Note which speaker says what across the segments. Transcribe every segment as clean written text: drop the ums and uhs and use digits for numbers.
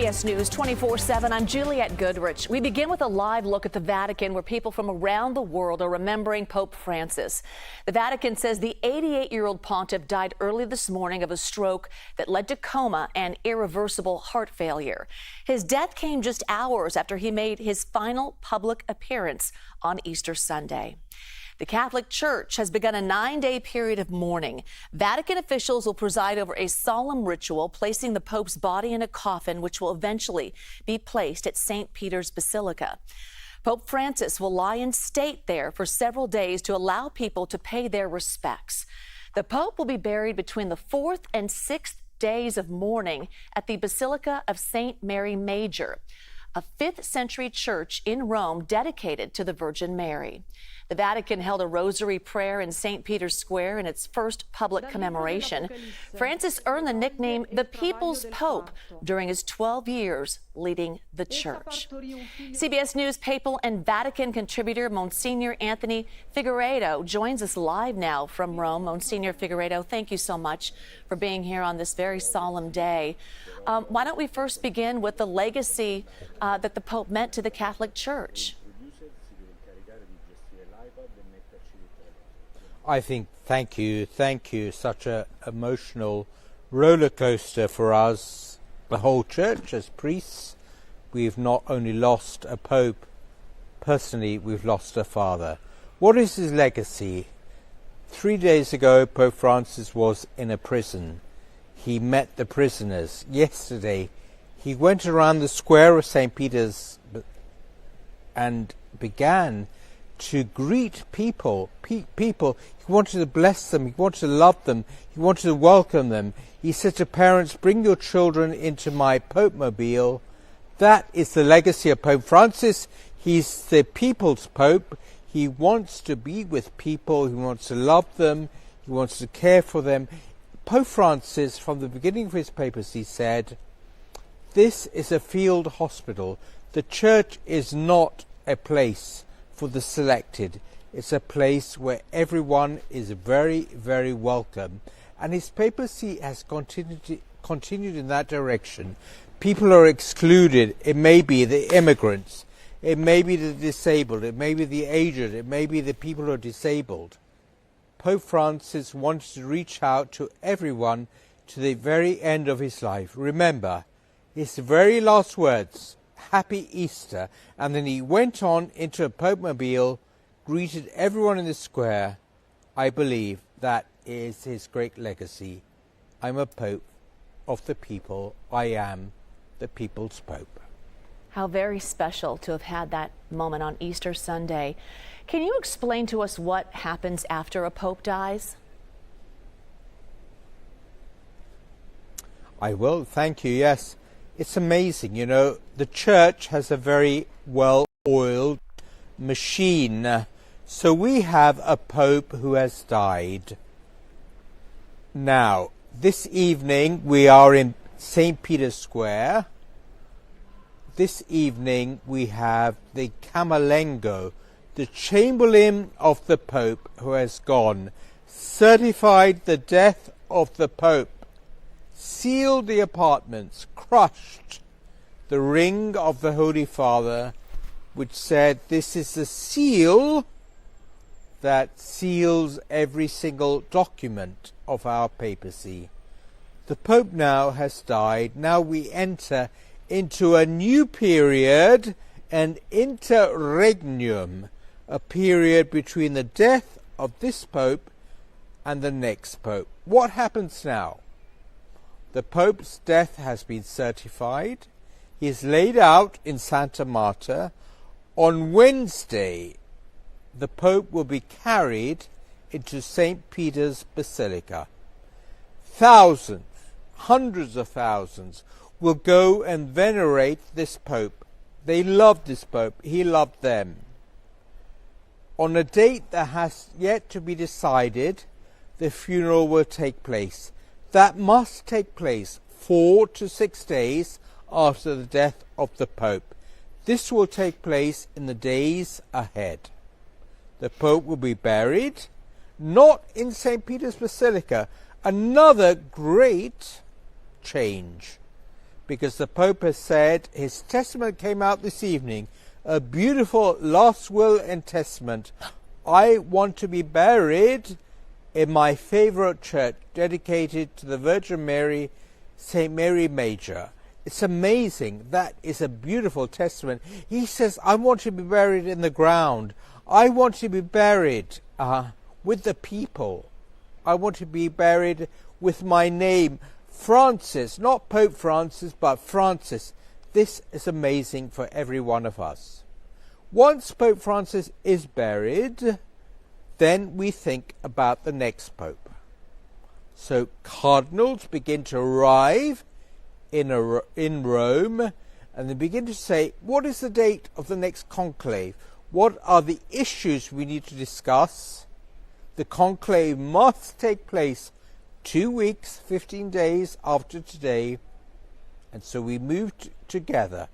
Speaker 1: CBS News 24/7. I'm Juliette Goodrich. We begin with a live look at the Vatican, where people from around the world are remembering Pope Francis. The Vatican says the 88-year-old pontiff died early this morning of a stroke that led to coma and irreversible heart failure. His death came just hours after he made his final public appearance on Easter Sunday. The Catholic Church has begun a 9-day period of mourning. Vatican officials will preside over a solemn ritual, placing the Pope's body in a coffin, which will eventually be placed at St. Peter's Basilica. Pope Francis will lie in state there for several days to allow people to pay their respects. The Pope will be buried between the 4th and 6th days of mourning at the Basilica of St. Mary Major, a 5th century church in Rome dedicated to the Virgin Mary. The Vatican held a rosary prayer in St. Peter's Square in its first public commemoration. Francis earned the nickname the People's Pope during his 12 years leading the church. CBS News Papal and Vatican contributor Monsignor Anthony Figueiredo joins us live now from Rome. Monsignor Figueiredo, thank you so much for being here on this very solemn day. Why don't we first begin with the legacy that the Pope meant to the Catholic Church?
Speaker 2: I think, thank you. Such an emotional roller coaster for us, the whole church as priests. We've not only lost a pope, personally, we've lost a father. What is his legacy? 3 days ago, Pope Francis was in a prison. He met the prisoners. Yesterday, he went around the square of St. Peter's and began to greet people. He wanted to bless them, he wanted to love them, he wanted to welcome them. He said to parents, bring your children into my Pope-mobile. That is the legacy of Pope Francis. He's the people's Pope. He wants to be with people, he wants to love them, he wants to care for them. Pope Francis, from the beginning of his papacy, said, this is a field hospital. The church is not a place for the selected. It's a place where everyone is very, very welcome. And his papacy has continued in that direction. People are excluded. It may be the immigrants. It may be the disabled. It may be the aged. It may be the people who are disabled. Pope Francis wants to reach out to everyone to the very end of his life. Remember, his very last words, Happy Easter, and then he went on into a Pope-mobile, greeted everyone in the square. I believe that is his great legacy. I'm a Pope of the people. I am the people's Pope.
Speaker 1: How very special to have had that moment on Easter Sunday. Can you explain to us what happens after a Pope dies?
Speaker 2: I will, thank you, yes. It's amazing, you know, the church has a very well-oiled machine. So we have a pope who has died. Now, this evening we are in St. Peter's Square. This evening we have the Camerlengo, the Chamberlain of the Pope who has gone, certified the death of the Pope, sealed the apartments, crushed the ring of the Holy Father, which said this is the seal that seals every single document of our papacy. The Pope now has died. Now we enter into a new period, an interregnum, a period between the death of this Pope and the next Pope. What happens now? The Pope's death has been certified. He is laid out in Santa Marta. On Wednesday, the Pope will be carried into St. Peter's Basilica. Thousands, hundreds of thousands, will go and venerate this Pope. They loved this Pope. He loved them. On a date that has yet to be decided, the funeral will take place. That must take place 4 to 6 days after the death of the Pope. This will take place in the days ahead. The Pope will be buried, not in St. Peter's Basilica. Another great change. because the Pope has said his testament came out this evening, a beautiful last will and testament. I want to be buried in my favourite church dedicated to the Virgin Mary, St. Mary Major. It's amazing. That is a beautiful testament. He says, I want to be buried in the ground. I want to be buried with the people. I want to be buried with my name, Francis, not Pope Francis, but Francis. This is amazing for every one of us. Once Pope Francis is buried, then we think about the next Pope. So cardinals begin to arrive in Rome, and they begin to say, what is the date of the next conclave? What are the issues we need to discuss? The conclave must take place 2 weeks, 15 days after today, and so we moved together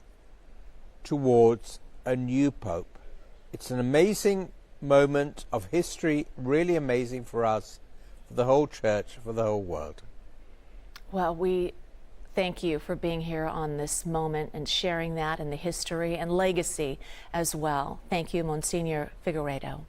Speaker 2: towards a new Pope. It's an amazing moment of history, really amazing for us, for the whole church, for the whole world.
Speaker 1: Well, we thank you for being here on this moment and sharing that and the history and legacy as well. Thank you, Monsignor Figueiredo.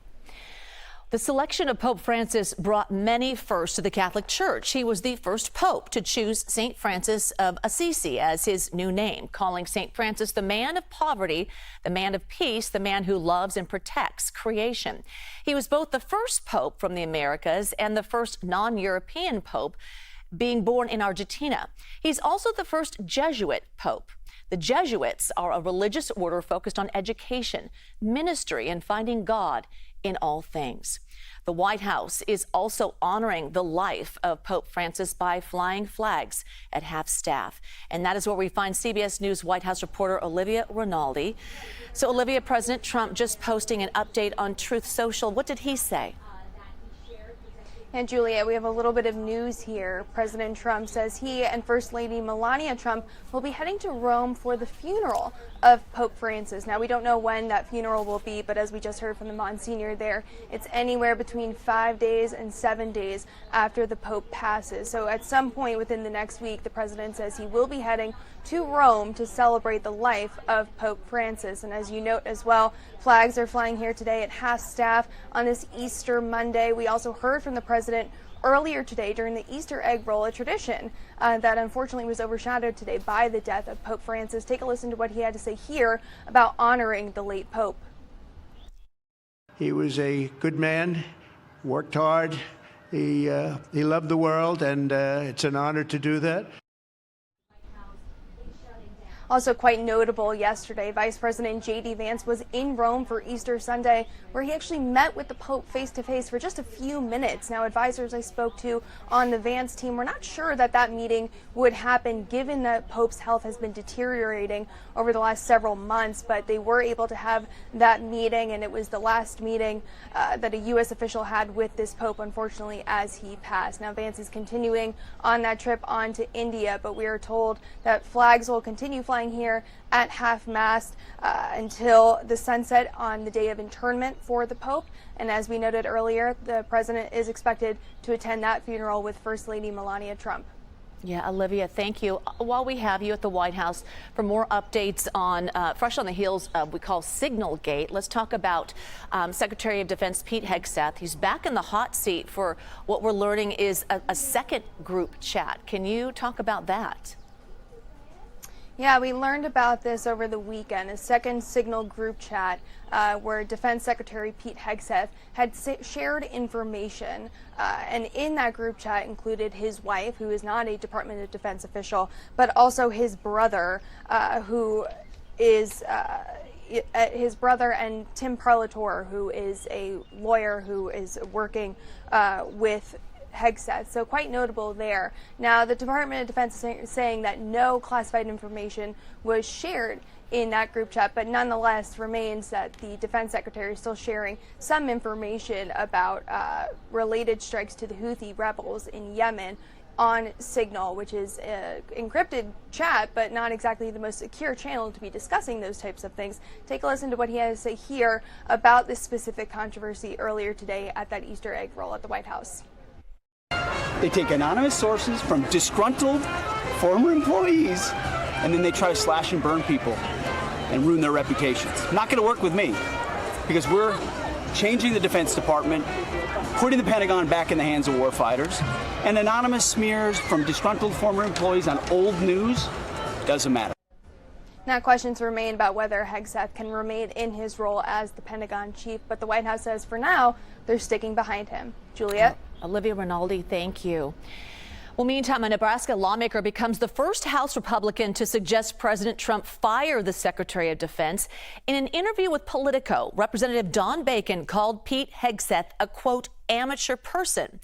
Speaker 1: The selection of Pope Francis brought many firsts to the Catholic Church. He was the first pope to choose St. Francis of Assisi as his new name, calling St. Francis the man of poverty, the man of peace, the man who loves and protects creation. He was both the first pope from the Americas and the first non-European pope, being born in Argentina. He's also the first Jesuit pope. The Jesuits are a religious order focused on education, ministry, and finding God in all things. The White House is also honoring the life of Pope Francis by flying flags at half-staff. And that is where we find CBS News White House reporter Olivia Rinaldi. So, Olivia, President Trump just posting an update on Truth Social. What did he say?
Speaker 3: And Julia, we have a little bit of news here. President Trump says he and First Lady Melania Trump will be heading to Rome for the funeral of Pope Francis. Now, we don't know when that funeral will be, but as we just heard from the Monsignor there, it's anywhere between 5 days and 7 days after the Pope passes. So at some point within the next week, the president says he will be heading to Rome to celebrate the life of Pope Francis. And as you note as well, flags are flying here today at half-staff on this Easter Monday. We also heard from the president earlier today during the Easter egg roll, a tradition that unfortunately was overshadowed today by the death of Pope Francis. Take a listen to what he had to say here about honoring the late Pope.
Speaker 4: He was a good man, worked hard, he loved the world, and it's an honor to do that.
Speaker 3: Also quite notable yesterday, Vice President J.D. Vance was in Rome for Easter Sunday, where he actually met with the Pope face-to-face for just a few minutes. Now, advisors I spoke to on the Vance team were not sure that that meeting would happen, given that Pope's health has been deteriorating over the last several months, but they were able to have that meeting, and it was the last meeting that a U.S. official had with this Pope, unfortunately, as he passed. Now, Vance is continuing on that trip on to India, but we are told that flags will continue flying here at half-mast until the sunset on the day of internment for the Pope. And as we noted earlier, the president is expected to attend that funeral with First Lady Melania Trump.
Speaker 1: Yeah, Olivia, thank you. While we have you at the White House for more updates on fresh on the heels we call Signal Gate, let's talk about Secretary of Defense Pete Hegseth. He's back in the hot seat for what we're learning is a second group chat. Can you talk about that?
Speaker 3: Yeah, we learned about this over the weekend, a second Signal group chat where Defense Secretary Pete Hegseth had shared information, and in that group chat included his wife, who is not a Department of Defense official, but also his brother, who is his brother, and Tim Parlatore, who is a lawyer who is working with Hegseth. So quite notable there. Now, the Department of Defense is saying that no classified information was shared in that group chat, but nonetheless remains that the Defense Secretary is still sharing some information about related strikes to the Houthi rebels in Yemen on Signal, which is an encrypted chat, but not exactly the most secure channel to be discussing those types of things. Take a listen to what he has to say here about this specific controversy earlier today at that Easter egg roll at the White House.
Speaker 5: They take anonymous sources from disgruntled former employees and then they try to slash and burn people and ruin their reputations. Not going to work with me, because we're changing the Defense Department, putting the Pentagon back in the hands of warfighters, and anonymous smears from disgruntled former employees on old news doesn't matter.
Speaker 3: Now, questions remain about whether Hegseth can remain in his role as the Pentagon chief, but the White House says for now they're sticking behind him. Juliet?
Speaker 1: Olivia Rinaldi, thank you. Well, meantime, a Nebraska lawmaker becomes the first House Republican to suggest President Trump fire the Secretary of Defense. In an interview with Politico, Representative Don Bacon called Pete Hegseth a, quote, amateur person.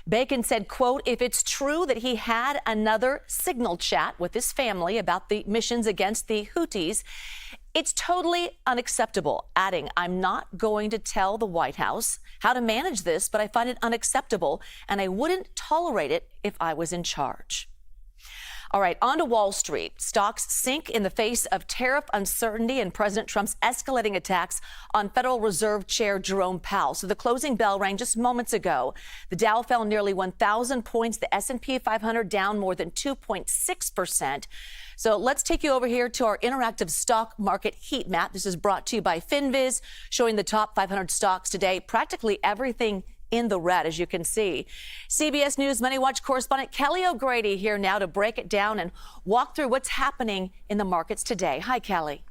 Speaker 1: Bacon said, quote, if it's true that he had another signal chat with his family about the missions against the Houthis, it's totally unacceptable, adding, I'm not going to tell the White House how to manage this, but I find it unacceptable, and I wouldn't tolerate it if I was in charge. All right, on to Wall Street. Stocks sink in the face of tariff uncertainty and President Trump's escalating attacks on Federal Reserve Chair Jerome Powell. So the closing bell rang just moments ago. The Dow fell nearly 1,000 points. The S&P 500 down more than 2.6%. So let's take you over here to our interactive stock market heat map. This is brought to you by FinViz, showing the top 500 stocks today. Practically everything in the red, as you can see. CBS News Money Watch correspondent Kelly O'Grady here now to break it down and walk through what's happening in the markets today. Hi, Kelly.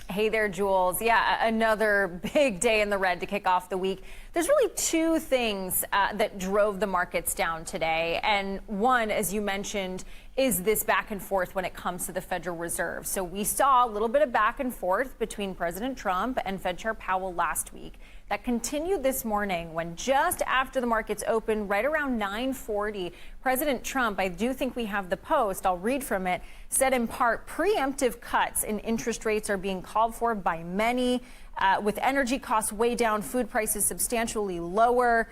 Speaker 6: Hey there, Jules. Yeah, another big day in the red to kick off the week. There's really two things that drove the markets down today. And one, as you mentioned, is this back and forth when it comes to the Federal Reserve. So we saw a little bit of back and forth between President Trump and Fed Chair Powell last week. That continued this morning when just after the markets opened, right around 9:40, President Trump, I do think we have the post, I'll read from it, said in part, preemptive cuts in interest rates are being called for by many. With energy costs way down, food prices substantially lower,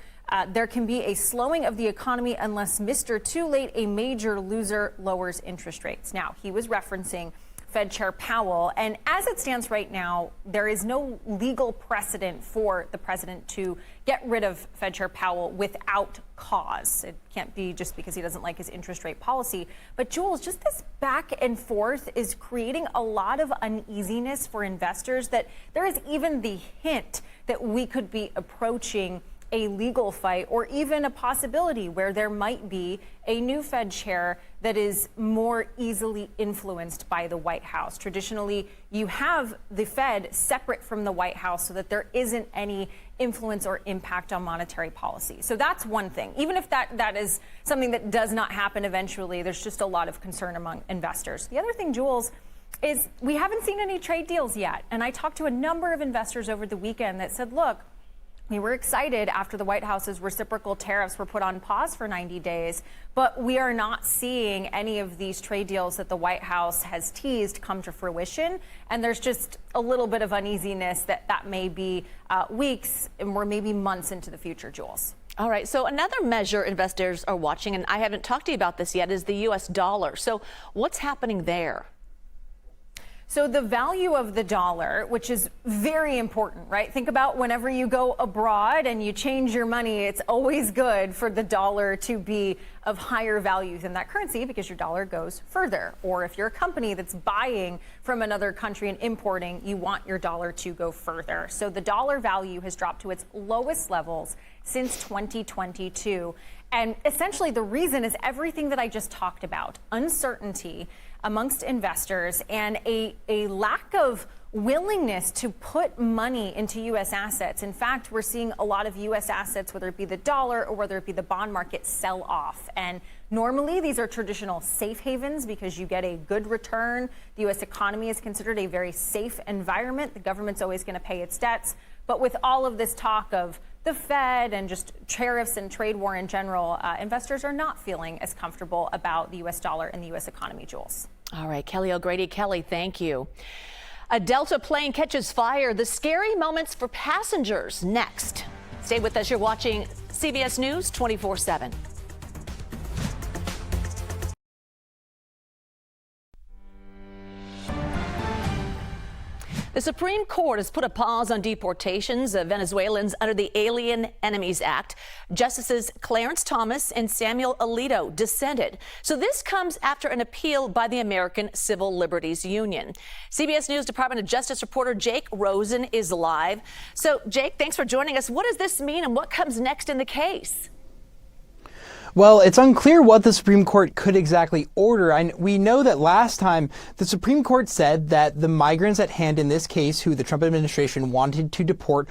Speaker 6: there can be a slowing of the economy unless Mr. Too Late, a major loser, lowers interest rates. Now, he was referencing Fed Chair Powell, and as it stands right now, there is no legal precedent for the president to get rid of Fed Chair Powell without cause. It can't be just because he doesn't like his interest rate policy. But Jules, just this back and forth is creating a lot of uneasiness for investors, that there is even the hint that we could be approaching a legal fight, or even a possibility where there might be a new Fed chair that is more easily influenced by the White House. Traditionally, you have the Fed separate from the White House so that there isn't any influence or impact on monetary policy. So that's one thing. Even if that is something that does not happen eventually, there's just a lot of concern among investors. The other thing, Jules, is we haven't seen any trade deals yet. And I talked to a number of investors over the weekend that said, look, we were excited after the White House's reciprocal tariffs were put on pause for 90 days, but we are not seeing any of these trade deals that the White House has teased come to fruition. And there's just a little bit of uneasiness that may be weeks or maybe months into the future, Jules.
Speaker 1: All right. So another measure investors are watching, and I haven't talked to you about this yet, is the U.S. dollar. So what's happening there?
Speaker 6: So the value of the dollar, which is very important, right? Think about whenever you go abroad and you change your money, it's always good for the dollar to be of higher value than that currency because your dollar goes further. Or if you're a company that's buying from another country and importing, you want your dollar to go further. So the dollar value has dropped to its lowest levels since 2022. And essentially the reason is everything that I just talked about: uncertainty amongst investors and a lack of willingness to put money into U.S. assets. In fact, we're seeing a lot of U.S. assets, whether it be the dollar or whether it be the bond market, sell off. And normally these are traditional safe havens because you get a good return. The U.S. economy is considered a very safe environment. The government's always going to pay its debts. But with all of this talk of the Fed and just tariffs and trade war in general, investors are not feeling as comfortable about the U.S. dollar and the U.S. economy, Jules.
Speaker 1: All right, Kelly O'Grady. Kelly, thank you. A Delta plane catches fire. The scary moments for passengers next. Stay with us. You're watching CBS News 24/7. The The Supreme Court has put a pause on deportations of Venezuelans under the Alien Enemies Act. Justices Clarence Thomas and Samuel Alito dissented. So this comes after an appeal by the American Civil Liberties Union. CBS News Department of Justice reporter Jake Rosen is live. So, Jake, thanks for joining us. What does this mean and what comes next in the case?
Speaker 7: Well, it's unclear what the Supreme Court could exactly order. We know that last time the Supreme Court said that the migrants at hand in this case, who the Trump administration wanted to deport,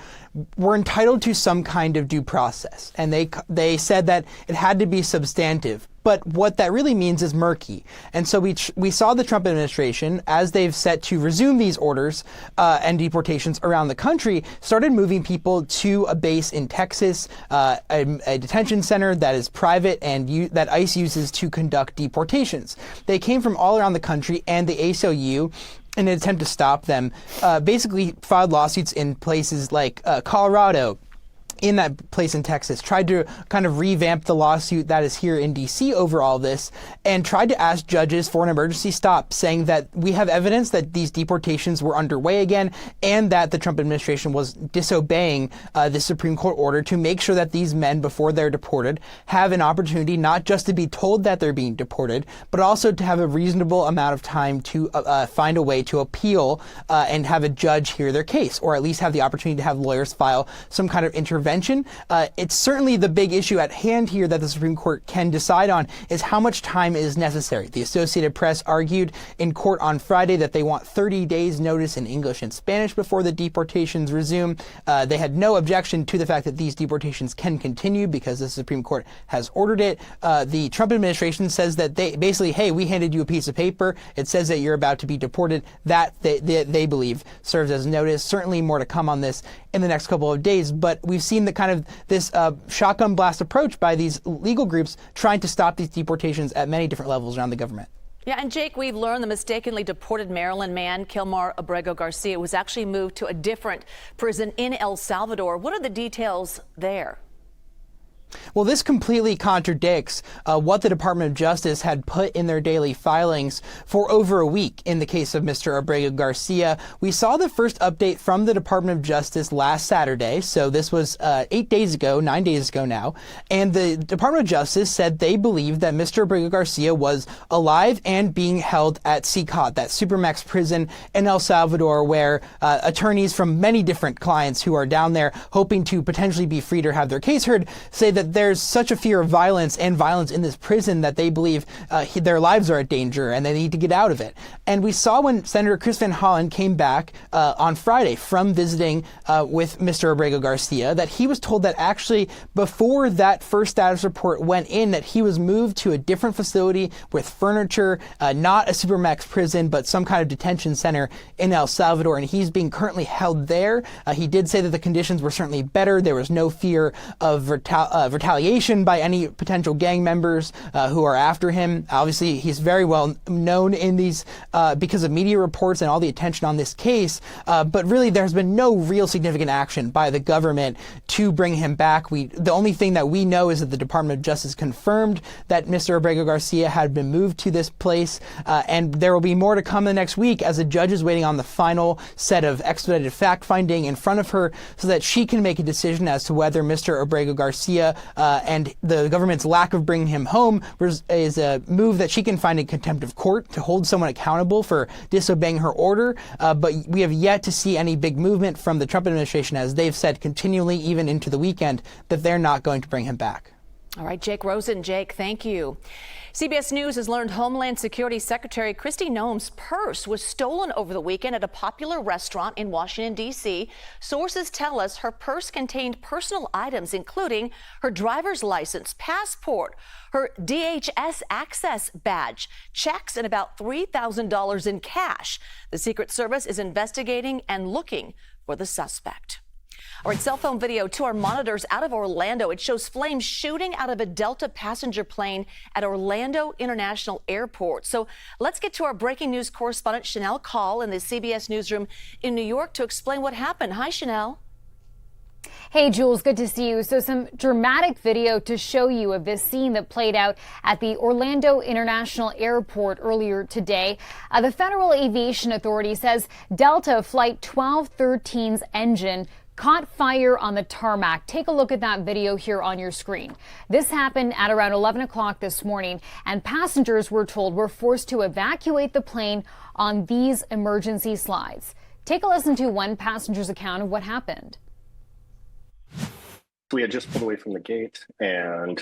Speaker 7: were entitled to some kind of due process. And they said that it had to be substantive. But what that really means is murky. And so we saw the Trump administration, as they've set to resume these orders and deportations around the country, started moving people to a base in Texas, a detention center that is private and that ICE uses to conduct deportations. They came from all around the country, and the ACLU, in an attempt to stop them, basically filed lawsuits in places like Colorado, in that place in Texas, tried to kind of revamp the lawsuit that is here in D.C. over all this, and tried to ask judges for an emergency stop, saying that we have evidence that these deportations were underway again, and that the Trump administration was disobeying the Supreme Court order to make sure that these men, before they're deported, have an opportunity not just to be told that they're being deported, but also to have a reasonable amount of time to find a way to appeal and have a judge hear their case, or at least have the opportunity to have lawyers file some kind of intervention. It's certainly the big issue at hand here that the Supreme Court can decide on is how much time is necessary. The Associated Press argued in court on Friday that they want 30 days notice in English and Spanish before the deportations resume. They had no objection to the fact that these deportations can continue because the Supreme Court has ordered it. The Trump administration says that they basically, hey, we handed you a piece of paper. It says that you're about to be deported. That they believe serves as notice. Certainly more to come on this in the next couple of days. But we've seen the kind of this shotgun blast approach by these legal groups trying to stop these deportations at many different levels around the government.
Speaker 1: Yeah, and Jake, we've learned the mistakenly deported Maryland man, Kilmar Abrego Garcia, was actually moved to a different prison in El Salvador. What are the details there?
Speaker 7: Well, this completely contradicts what the Department of Justice had put in their daily filings for over a week in the case of Mr. Abrego Garcia. We saw the first update from the Department of Justice last Saturday, so this was 9 days ago now, and the Department of Justice said they believed that Mr. Abrego Garcia was alive and being held at CCOT, that Supermax prison in El Salvador, where attorneys from many different clients who are down there hoping to potentially be freed or have their case heard say that there's such a fear of violence in this prison that they believe their lives are at danger and they need to get out of it. And we saw when Senator Chris Van Hollen came back on Friday from visiting with Mr. Abrego Garcia that he was told that actually before that first status report went in that he was moved to a different facility with furniture, not a Supermax prison, but some kind of detention center in El Salvador, and he's being currently held there. He did say that the conditions were certainly better. There was no fear of retaliation by any potential gang members who are after him. Obviously, he's very well known in these because of media reports and all the attention on this case. But really, there's been no real significant action by the government to bring him back. The only thing that we know is that the Department of Justice confirmed that Mr. Abrego Garcia had been moved to this place. And there will be more to come the next week as a judge is waiting on the final set of expedited fact-finding in front of her so that she can make a decision as to whether Mr. Abrego Garcia and the government's lack of bringing him home is a move that she can find in contempt of court to hold someone accountable for disobeying her order. But we have yet to see any big movement from the Trump administration, as they've said continually, even into the weekend, that they're not going to bring him back.
Speaker 1: All right, Jake Rosen. Jake, thank you. CBS News has learned Homeland Security Secretary Kristi Noem's purse was stolen over the weekend at a popular restaurant in Washington, D.C. Sources tell us her purse contained personal items, including her driver's license, passport, her DHS access badge, checks, and about $3,000 in cash. The Secret Service is investigating and looking for the suspect. All right, cell phone video to our monitors out of Orlando. It shows flames shooting out of a Delta passenger plane at Orlando International Airport. So let's get to our breaking news correspondent, Chanel Call, in the CBS newsroom in New York to explain what happened. Hi, Chanel.
Speaker 8: Hey, Jules, good to see you. So some dramatic video to show you of this scene that played out at the Orlando International Airport earlier today. The Federal Aviation Authority says Delta Flight 1213's engine caught fire on the tarmac. Take a look at that video here on your screen. This happened at around 11 o'clock this morning, and passengers, we're told, were forced to evacuate the plane on these emergency slides. Take a listen to one passenger's account of what happened.
Speaker 9: We had just pulled away from the gate and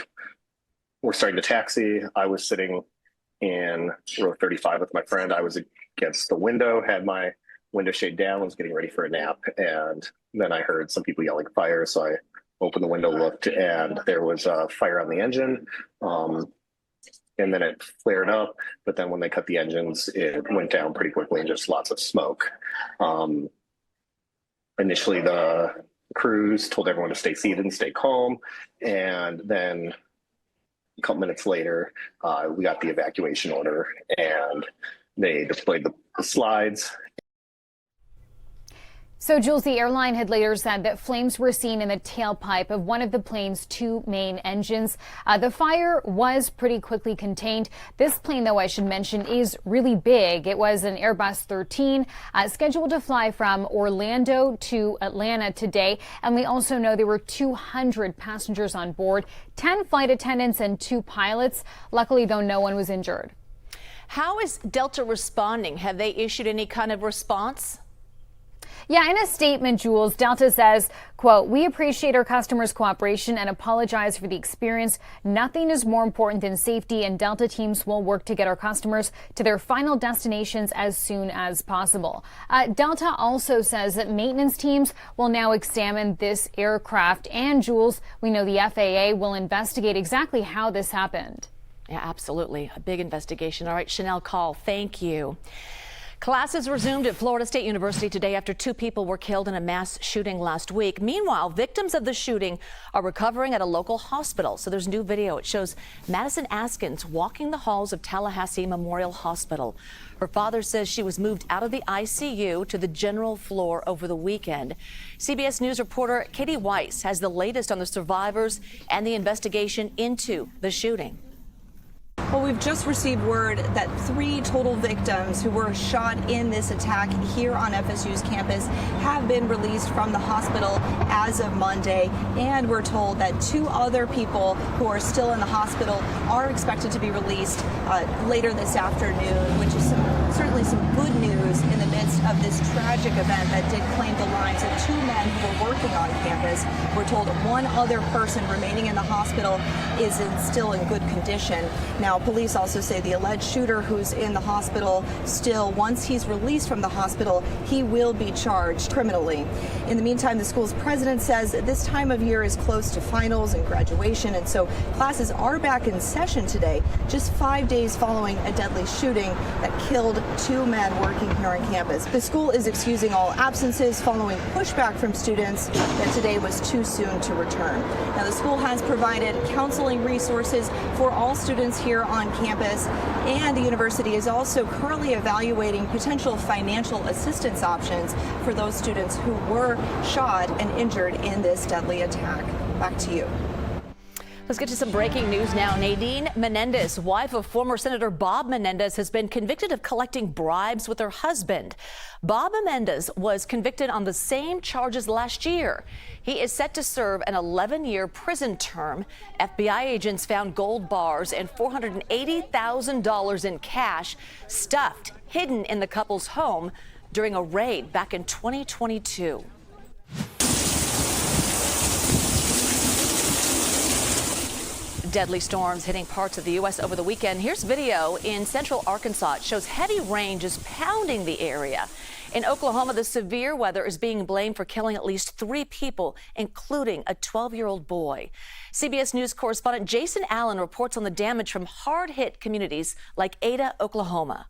Speaker 9: we're starting to taxi. I was sitting in row 35 with my friend. I was against the window, had my window shade down, was getting ready for a nap. And then I heard some people yelling fire. So I opened the window, looked, and there was a fire on the engine. And then it flared up. But then when they cut the engines, it went down pretty quickly and just lots of smoke. Initially, the crews told everyone to stay seated and stay calm. And then a couple minutes later, we got the evacuation order and they deployed the slides.
Speaker 8: So, Jules, the airline had later said that flames were seen in the tailpipe of one of the plane's two main engines. The fire was pretty quickly contained. This plane, though, I should mention, is really big. It was an Airbus 13 scheduled to fly from Orlando to Atlanta today. And we also know there were 200 passengers on board, 10 flight attendants and 2 pilots. Luckily, though, no one was injured.
Speaker 1: How is Delta responding? Have they issued any kind of response?
Speaker 8: Yeah, in a statement, Jules, Delta says, quote, "We appreciate our customers' cooperation and apologize for the experience. Nothing is more important than safety, and Delta teams will work to get our customers to their final destinations as soon as possible." Delta also says that maintenance teams will now examine this aircraft. And, Jules, we know the FAA will investigate exactly how this happened.
Speaker 1: Yeah, absolutely. A big investigation. All right, Chanel Call, thank you. Classes resumed at Florida State University today after 2 people were killed in a mass shooting last week. Meanwhile, victims of the shooting are recovering at a local hospital. So there's new video. It shows Madison Askins walking the halls of Tallahassee Memorial Hospital. Her father says she was moved out of the ICU to the general floor over the weekend. CBS News reporter Katie Weiss has the latest on the survivors and the investigation into the shooting.
Speaker 10: Well, we've just received word that 3 total victims who were shot in this attack here on FSU's campus have been released from the hospital as of Monday. And we're told that 2 other people who are still in the hospital are expected to be released later this afternoon, which is certainly some good news in the midst of this tragic event that did claim the lives of 2 men who were working on campus. We're told 1 other person remaining in the hospital is still in good condition. Now, police also say the alleged shooter who's in the hospital still, once he's released from the hospital, he will be charged criminally. In the meantime, the school's president says this time of year is close to finals and graduation, and so classes are back in session today, just 5 days following a deadly shooting that killed 2 men working here on campus. The school is excusing all absences following pushback from students that today was too soon to return. Now, the school has provided counseling resources for all students here on campus, and the university is also currently evaluating potential financial assistance options for those students who were shot and injured in this deadly attack. Back to you.
Speaker 1: Let's get to some breaking news now. Nadine Menendez, wife of former Senator Bob Menendez, has been convicted of collecting bribes with her husband. Bob Menendez was convicted on the same charges last year. He is set to serve an 11-year prison term. FBI agents found gold bars and $480,000 in cash stuffed, hidden in the couple's home during a raid back in 2022. Deadly storms hitting parts of the U.S. over the weekend. Here's video in central Arkansas. It shows heavy rain just pounding the area. In Oklahoma, the severe weather is being blamed for killing at least 3 people, including a 12-year-old boy. CBS News correspondent Jason Allen reports on the damage from hard-hit communities like Ada, Oklahoma.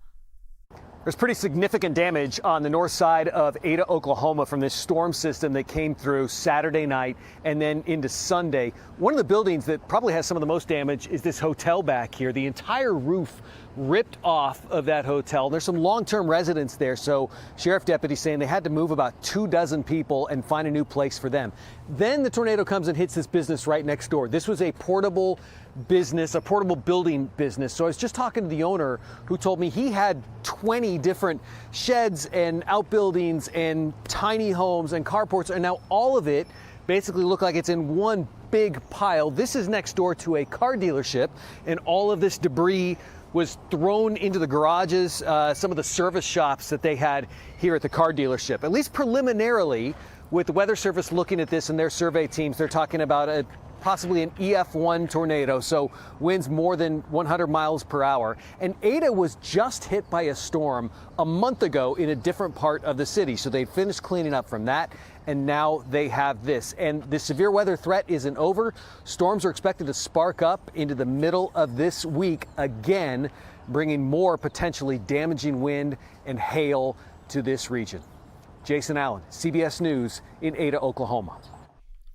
Speaker 11: There's pretty significant damage on the north side of Ada, Oklahoma from this storm system that came through Saturday night and then into Sunday. One of the buildings that probably has some of the most damage is this hotel back here. The entire roof ripped off of that hotel. There's some long-term residents there, so sheriff deputies saying they had to move about 24 people and find a new place for them. Then the tornado comes and hits this business right next door. This was a portable business, a portable building business. So I was just talking to the owner who told me he had 20 different sheds and outbuildings and tiny homes and carports, and now all of it basically look like it's in one big pile. This is next door to a car dealership, and all of this debris was thrown into the garages, some of the service shops that they had here at the car dealership. At least preliminarily, with the Weather Service looking at this and their survey teams, they're talking about possibly an EF1 tornado, so winds more than 100 miles per hour. And Ada was just hit by a storm a month ago in a different part of the city, so they finished cleaning up from that, and now they have this. And the severe weather threat isn't over. Storms are expected to spark up into the middle of this week again, bringing more potentially damaging wind and hail to this region. Jason Allen, CBS News in Ada, Oklahoma.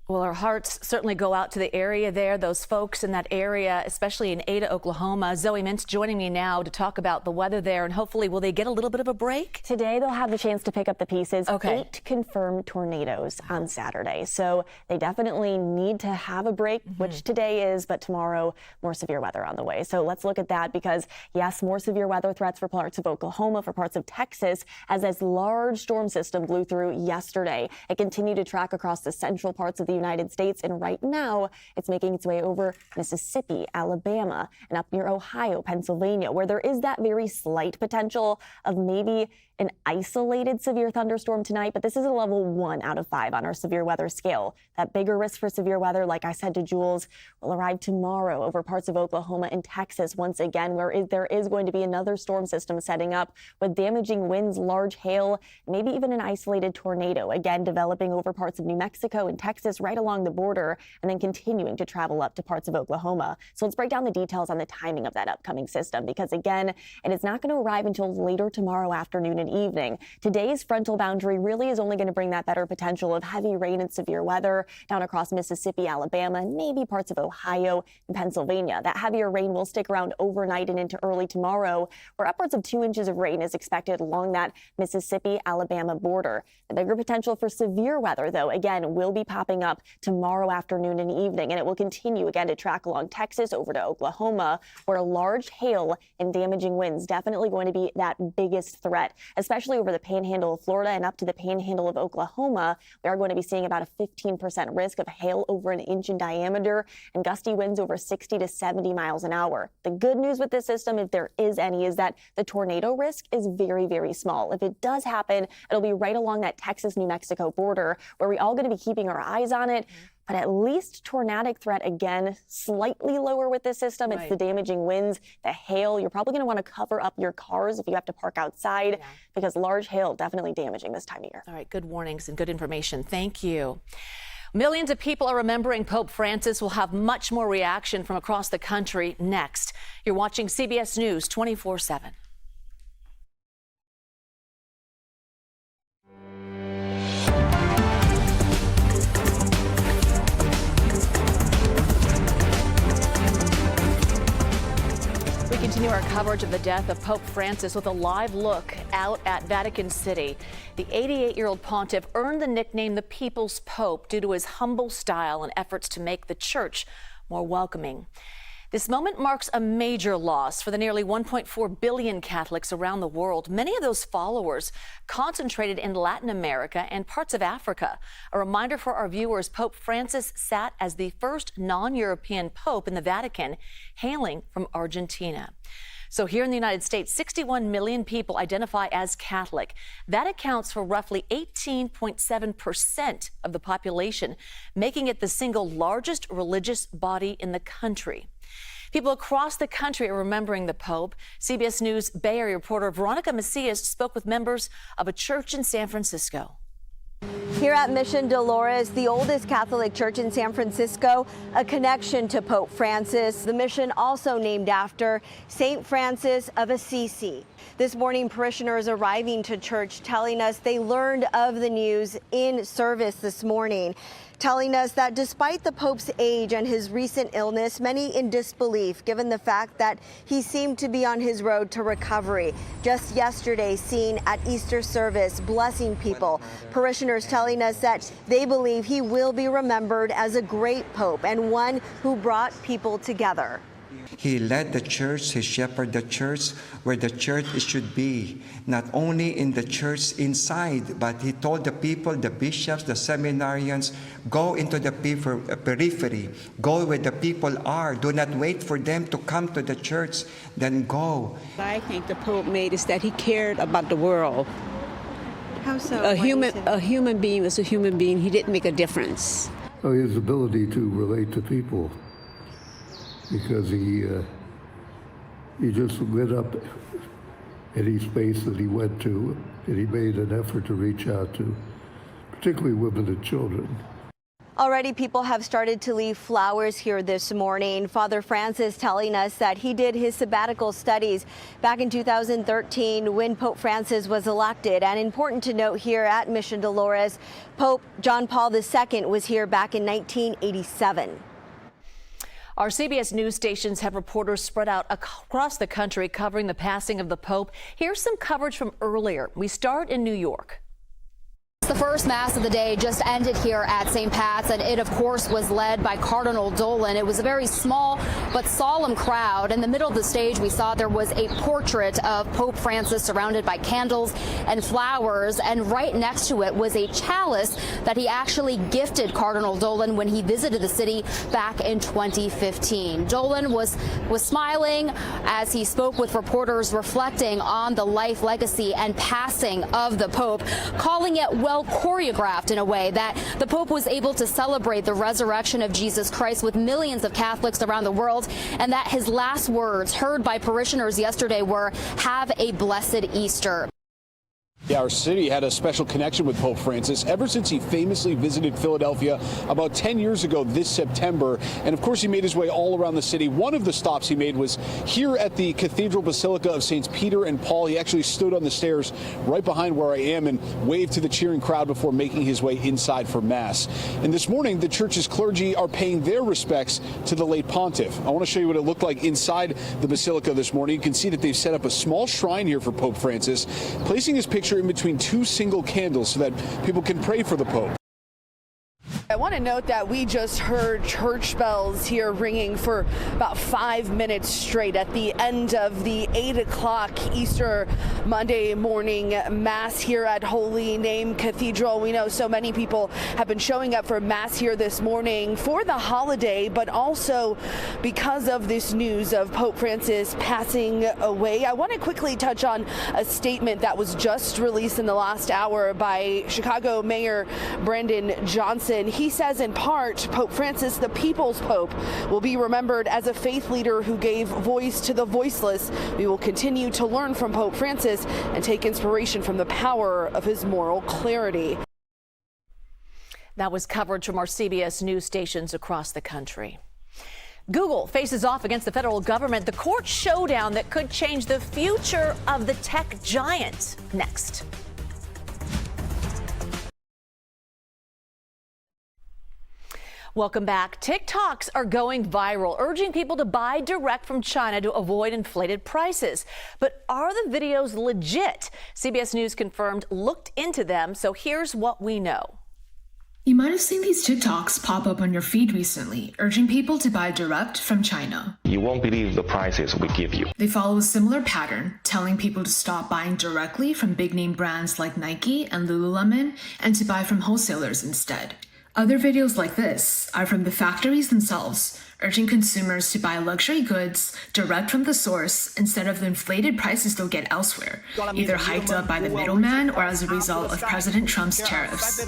Speaker 1: Well, our hearts certainly go out to the area there, those folks in that area, especially in Ada, Oklahoma. Zoe Mintz joining me now to talk about the weather there, and hopefully will they get a little bit of a break?
Speaker 12: Today they'll have the chance to pick up the pieces.
Speaker 1: Okay.
Speaker 12: 8 confirmed tornadoes on Saturday. So they definitely need to have a break, which today is, but tomorrow more severe weather on the way. So let's look at that because, yes, more severe weather threats for parts of Oklahoma, for parts of Texas, as this large storm system blew through yesterday. It continued to track across the central parts of the United States, and right now it's making its way over Mississippi, Alabama, and up near Ohio, Pennsylvania, where there is that very slight potential of maybe an isolated severe thunderstorm tonight, but this is a level 1 out of 5 on our severe weather scale. That bigger risk for severe weather, like I said to Jules, will arrive tomorrow over parts of Oklahoma and Texas once again, where there is going to be another storm system setting up with damaging winds, large hail, maybe even an isolated tornado, again developing over parts of New Mexico and Texas right along the border, and then continuing to travel up to parts of Oklahoma. So let's break down the details on the timing of that upcoming system, because again, it is not going to arrive until later tomorrow afternoon and evening. Today's frontal boundary really is only going to bring that better potential of heavy rain and severe weather down across Mississippi, Alabama, and maybe parts of Ohio and Pennsylvania. That heavier rain will stick around overnight and into early tomorrow, where upwards of 2 inches of rain is expected along that Mississippi-Alabama border. The bigger potential for severe weather, though, again, will be popping up tomorrow afternoon and evening, and it will continue again to track along Texas over to Oklahoma, where large hail and damaging winds definitely going to be that biggest threat, especially over the panhandle of Florida and up to the panhandle of Oklahoma. We are going to be seeing about a 15% risk of hail over an inch in diameter and gusty winds over 60 to 70 miles an hour. The good news with this system, if there is any, is that the tornado risk is very, very small. If it does happen, it'll be right along that Texas-New Mexico border, where we're all going to be keeping our eyes on it. But at least tornadic threat, again, slightly lower with this system. It's the damaging winds, the hail. You're probably going to want to cover up your cars if you have to park outside, because large hail definitely damaging this time of year.
Speaker 1: All right, good warnings and good information. Thank you. Millions of people are remembering Pope Francis. Will have much more reaction from across the country next. You're watching CBS News 24/7. We continue our coverage of the death of Pope Francis with a live look out at Vatican City. The 88-year-old pontiff earned the nickname the People's Pope due to his humble style and efforts to make the church more welcoming. This moment marks a major loss for the nearly 1.4 billion Catholics around the world. Many of those followers concentrated in Latin America and parts of Africa. A reminder for our viewers, Pope Francis sat as the first non-European pope in the Vatican, hailing from Argentina. So here in the United States, 61 million people identify as Catholic. That accounts for roughly 18.7% of the population, making it the single largest religious body in the country. People across the country are remembering the Pope. CBS News Bay Area reporter Veronica Macias spoke with members of a church in San Francisco.
Speaker 13: Here at Mission Dolores, the oldest Catholic church in San Francisco, a connection to Pope Francis. The mission also named after St. Francis of Assisi. This morning, parishioners arriving to church telling us they learned of the news in service this morning, telling us that despite the Pope's age and his recent illness, many in disbelief given the fact that he seemed to be on his road to recovery. Just yesterday, seen at Easter service, blessing people. Parishioners telling us that they believe he will be remembered as a great Pope and one who brought people together.
Speaker 14: He led the church, he shepherded the church where the church should be, not only in the church inside, but he told the people, the bishops, the seminarians, go into the periphery, go where the people are. Do not wait for them to come to the church, then go.
Speaker 15: I think the Pope made is that he cared about the world.
Speaker 13: How so?
Speaker 15: A human being was a human being. He didn't make a difference.
Speaker 16: His ability to relate to people, because he just lit up any space that he went to, and he made an effort to reach out to particularly women and children.
Speaker 13: Already people have started to leave flowers here this morning. Father Francis telling us that he did his sabbatical studies back in 2013 when Pope Francis was elected. And important to note here at Mission Dolores, Pope John Paul II was here back in 1987.
Speaker 1: Our CBS News stations have reporters spread out across the country covering the passing of the Pope. Here's some coverage from earlier. We start in New York.
Speaker 17: The first Mass of the day just ended here at St. Pat's, and it, of course, was led by Cardinal Dolan. It was a very small but solemn crowd. In the middle of the stage, we saw there was a portrait of Pope Francis surrounded by candles and flowers, and right next to it was a chalice that he actually gifted Cardinal Dolan when he visited the city back in 2015. Dolan was smiling as he spoke with reporters, reflecting on the life, legacy, and passing of the Pope, calling it well choreographed in a way that the Pope was able to celebrate the resurrection of Jesus Christ with millions of Catholics around the world, and that his last words heard by parishioners yesterday were, "Have a blessed Easter."
Speaker 18: Yeah, our city had a special connection with Pope Francis ever since he famously visited Philadelphia about 10 years ago this September. And of course, he made his way all around the city. One of the stops he made was here at the Cathedral Basilica of Saints Peter and Paul. He actually stood on the stairs right behind where I am and waved to the cheering crowd before making his way inside for Mass. And this morning, the church's clergy are paying their respects to the late pontiff. I want to show you what it looked like inside the Basilica this morning. You can see that they've set up a small shrine here for Pope Francis, placing his picture in between two single candles so that people can pray for the Pope.
Speaker 19: I want to note that we just heard church bells here ringing for about 5 minutes straight at the end of the 8 o'clock Easter Monday morning Mass here at Holy Name Cathedral. We know so many people have been showing up for Mass here this morning for the holiday, but also because of this news of Pope Francis passing away. I want to quickly touch on a statement that was just released in the last hour by Chicago Mayor Brandon Johnson. He says in part, Pope Francis, the people's Pope, will be remembered as a faith leader who gave voice to the voiceless. We will continue to learn from Pope Francis and take inspiration from the power of his moral clarity.
Speaker 1: That was coverage from our CBS News stations across the country. Google faces off against the federal government, the court showdown that could change the future of the tech giant. Next. Welcome back. TikToks are going viral, urging people to buy direct from China to avoid inflated prices. But are the videos legit? CBS News confirmed looked into them, so here's what we know.
Speaker 20: You might have seen these TikToks pop up on your feed recently, urging people to buy direct from China.
Speaker 21: You won't believe the prices we give you.
Speaker 20: They follow a similar pattern, telling people to stop buying directly from big-name brands like Nike and Lululemon and to buy from wholesalers instead. Other videos like this are from the factories themselves, urging consumers to buy luxury goods direct from the source instead of the inflated prices they'll get elsewhere, either hiked up by the middleman or as a result of President Trump's tariffs.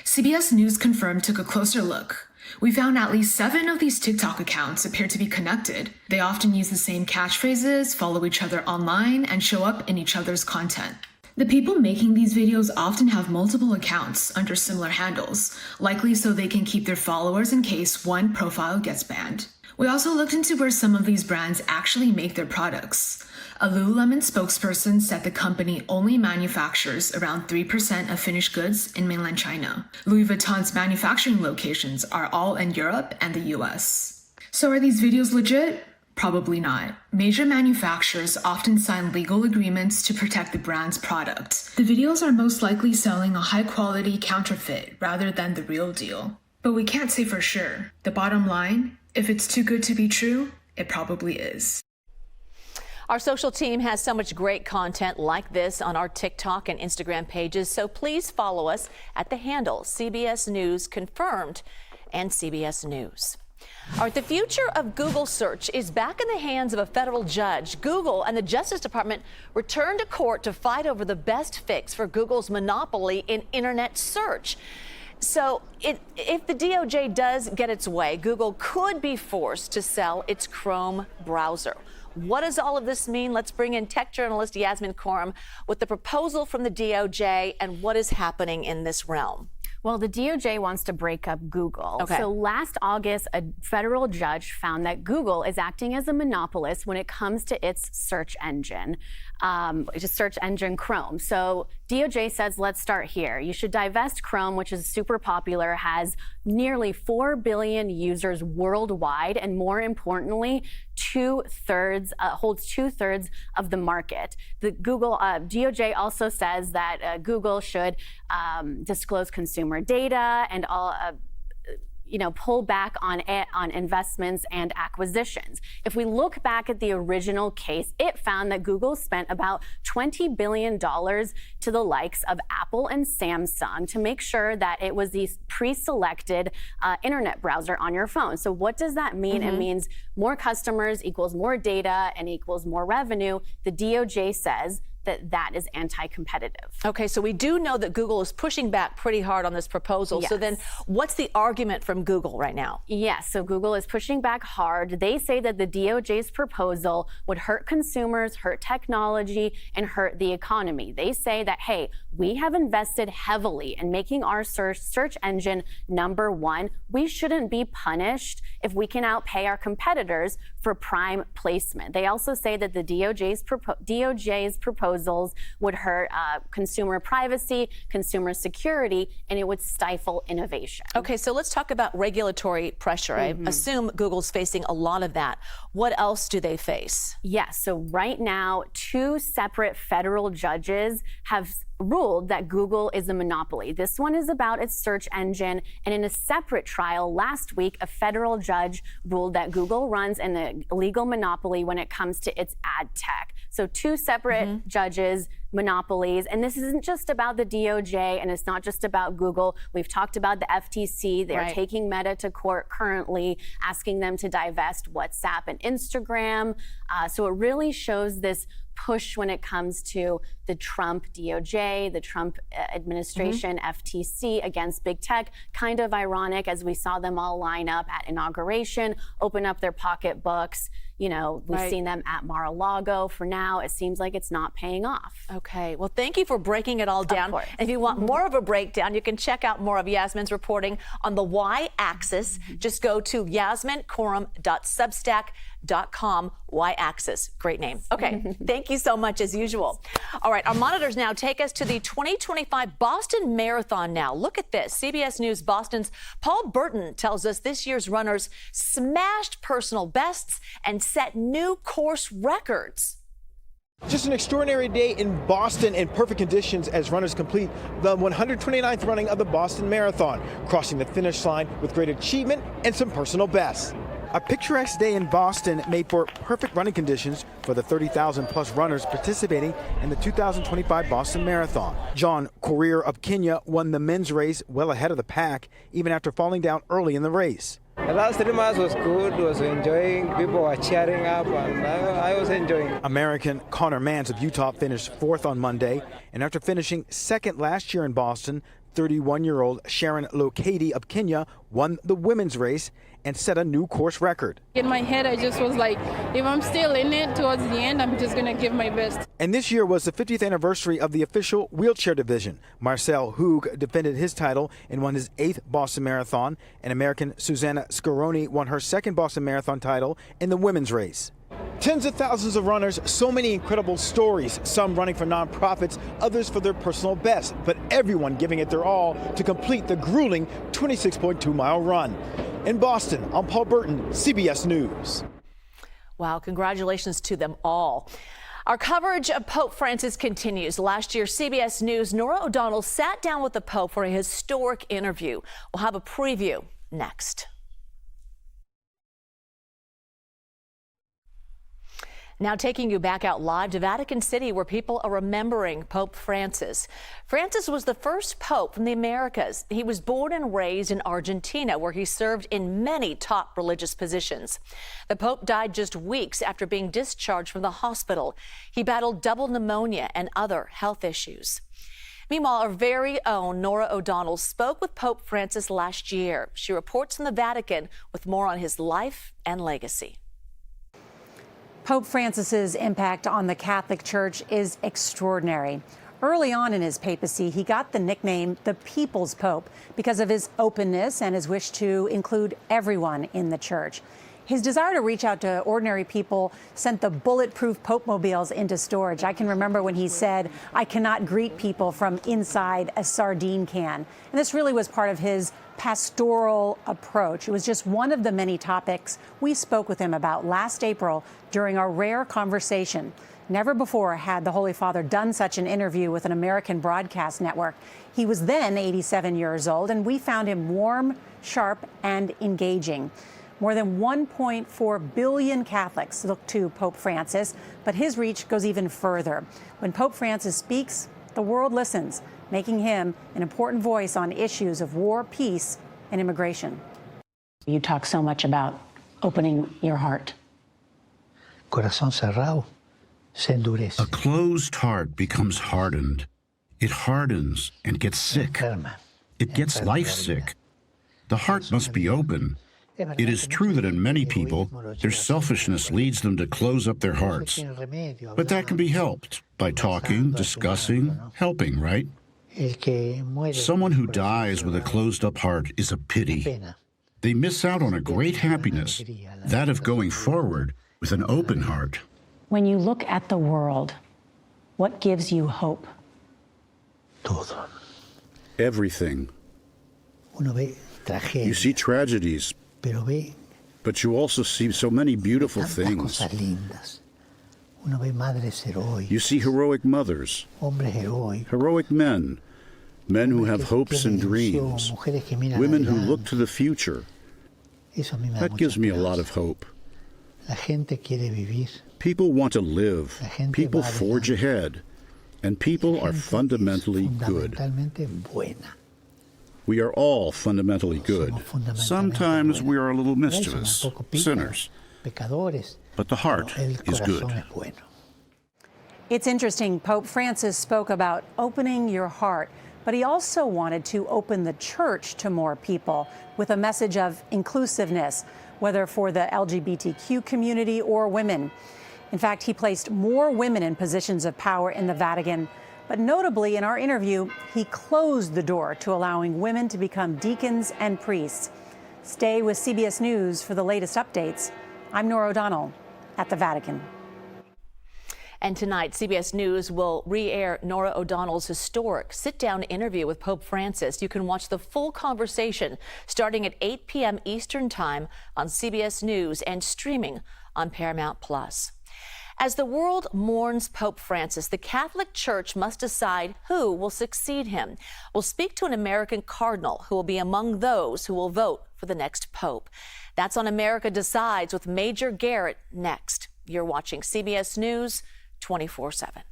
Speaker 20: CBS News confirmed took a closer look. We found at least 7 of these TikTok accounts appear to be connected. They often use the same catchphrases, follow each other online, and show up in each other's content. The people making these videos often have multiple accounts under similar handles, likely so they can keep their followers in case one profile gets banned. We also looked into where some of these brands actually make their products. A Lululemon spokesperson said the company only manufactures around 3% of finished goods in mainland China. Louis Vuitton's manufacturing locations are all in Europe and the US. So are these videos legit? Probably not. Major manufacturers often sign legal agreements to protect the brand's product. The videos are most likely selling a high-quality counterfeit rather than the real deal. But we can't say for sure. The bottom line, if it's too good to be true, it probably is.
Speaker 1: Our social team has so much great content like this on our TikTok and Instagram pages, so please follow us at the handle CBS News Confirmed and CBS News. All right, the future of Google search is back in the hands of a federal judge. Google and the Justice Department returned to court to fight over the best fix for Google's monopoly in internet search. So if the DOJ does get its way, Google could be forced to sell its Chrome browser. What does all of this mean? Let's bring in tech journalist Yasmin Khorram with the proposal from the DOJ and what is happening in this realm.
Speaker 2: Well, the DOJ wants to break up Google.
Speaker 1: Okay.
Speaker 2: So last August, a federal judge found that Google is acting as a monopolist when it comes to its search engine, search engine Chrome. So DOJ says, let's start here. You should divest Chrome, which is super popular, has nearly 4 billion users worldwide, and more importantly, holds 2/3 of the market. The DOJ also says that Google should disclose consumer data and pull back on investments and acquisitions. If we look back at the original case, it found that Google spent about $20 billion to the likes of Apple and Samsung to make sure that it was the pre-selected internet browser on your phone. So what does that mean? It means more customers equals more data and equals more revenue. The DOJ says that is anti-competitive.
Speaker 1: Okay, so we do know that Google is pushing back pretty hard on this proposal.
Speaker 2: Yes.
Speaker 1: So then what's the argument from Google right now?
Speaker 2: Yes, so Google is pushing back hard. They say that the DOJ's proposal would hurt consumers, hurt technology, and hurt the economy. They say that, hey, we have invested heavily in making our search engine number one. We shouldn't be punished if we can outpay our competitors for prime placement. They also say that the DOJ's proposals would hurt consumer privacy, consumer security, and it would stifle innovation.
Speaker 1: Okay, so let's talk about regulatory pressure. I assume Google's facing a lot of that. What else do they face?
Speaker 2: Yes, so right now, 2 separate federal judges have ruled that Google is a monopoly. This one is about its search engine, and in a separate trial last week, a federal judge ruled that Google runs an illegal monopoly when it comes to its ad tech. So 2 separate judges, monopolies, and this isn't just about the DOJ, and it's not just about Google. We've talked about the FTC. They're taking Meta to court currently, asking them to divest WhatsApp and Instagram. So it really shows this push when it comes to the Trump DOJ, the Trump administration, FTC against big tech. Kind of ironic as we saw them all line up at inauguration, open up their pocketbooks. You know, we've seen them at Mar-a-Lago. For now, it seems like it's not paying off.
Speaker 1: Okay, well, thank you for breaking it all down. And if you want more of a breakdown, you can check out more of Yasmin's reporting on the Y-axis. Just go to yasminkhorram.substack.com. Y-axis, great name. Okay, thank you so much as usual. All right, our monitors now take us to the 2025 Boston Marathon now. Look at this. CBS News Boston's Paul Burton tells us this year's runners smashed personal bests and set new course records.
Speaker 22: Just an extraordinary day in Boston in perfect conditions as runners complete the 129th running of the Boston Marathon, crossing the finish line with great achievement and some personal bests. A picturesque day in Boston made for perfect running conditions for the 30,000 plus runners participating in the 2025 Boston Marathon. John Korir of Kenya won the men's race well ahead of the pack, even after falling down early in the race.
Speaker 23: The last 3 miles was good, was enjoying, people were cheering up, and I was enjoying.
Speaker 22: American Connor Mans of Utah finished 4th on Monday, and after finishing 2nd last year in Boston, 31-year-old Sharon Lokedi of Kenya won the women's race and set a new course record.
Speaker 3: In my head, I just was like, if I'm still in it towards the end, I'm just going to give my best.
Speaker 22: And this year was the 50th anniversary of the official wheelchair division. Marcel Hoog defended his title and won his 8th Boston Marathon, and American Susanna Scaroni won her 2nd Boston Marathon title in the women's race. Tens of thousands of runners, so many incredible stories, some running for nonprofits, others for their personal best, but everyone giving it their all to complete the grueling 26.2-mile run. In Boston, I'm Paul Burton, CBS News.
Speaker 1: Wow, congratulations to them all. Our coverage of Pope Francis continues. Last year, CBS News' Norah O'Donnell sat down with the Pope for a historic interview. We'll have a preview next. Now taking you back out live to Vatican City, where people are remembering Pope Francis. Francis was the first pope from the Americas. He was born and raised in Argentina, where he served in many top religious positions. The Pope died just weeks after being discharged from the hospital. He battled double pneumonia and other health issues. Meanwhile, our very own Norah O'Donnell spoke with Pope Francis last year. She reports from the Vatican with more on his life and legacy.
Speaker 4: Pope Francis's impact on the Catholic Church is extraordinary. Early on in his papacy, he got the nickname the People's Pope because of his openness and his wish to include everyone in the church. His desire to reach out to ordinary people sent the bulletproof Pope-mobiles into storage. I can remember when he said, "I cannot greet people from inside a sardine can." And this really was part of his pastoral approach. It was just one of the many topics we spoke with him about last April during our rare conversation. Never before had the Holy Father done such an interview with an American broadcast network. He was then 87 years old, and we found him warm, sharp, and engaging. More than 1.4 billion Catholics look to Pope Francis, but his reach goes even further. When Pope Francis speaks, the world listens, making him an important voice on issues of war, peace, and immigration. You talk so much about opening your heart.
Speaker 5: Corazón cerrado se endurece.
Speaker 24: A closed heart becomes hardened. It hardens and gets sick. It gets life sick. The heart must be open. It is true that in many people, their selfishness leads them to close up their hearts. But that can be helped by talking, discussing, helping, right? Someone who dies with a closed-up heart is a pity. They miss out on a great happiness, that of going forward with an open heart.
Speaker 4: When you look at the world, what gives you hope?
Speaker 24: Everything. You see tragedies, but you also see so many beautiful things. You see heroic mothers, heroic men, men who have hopes and dreams, women who look to the future. That gives me a lot of hope. People want to live, people forge ahead, and people are fundamentally good. We are all fundamentally good. Sometimes we are a little mischievous, sinners, but the heart is good.
Speaker 4: It's interesting, Pope Francis spoke about opening your heart, but he also wanted to open the church to more people with a message of inclusiveness, whether for the LGBTQ community or women. In fact, he placed more women in positions of power in the Vatican. But notably, in our interview, he closed the door to allowing women to become deacons and priests. Stay with CBS News for the latest updates. I'm Norah O'Donnell at the Vatican.
Speaker 1: And tonight, CBS News will re-air Norah O'Donnell's historic sit-down interview with Pope Francis. You can watch the full conversation starting at 8 p.m. Eastern Time on CBS News and streaming on Paramount+. As the world mourns Pope Francis, the Catholic Church must decide who will succeed him. We'll speak to an American cardinal who will be among those who will vote for the next pope. That's on America Decides with Major Garrett next. You're watching CBS News 24/7.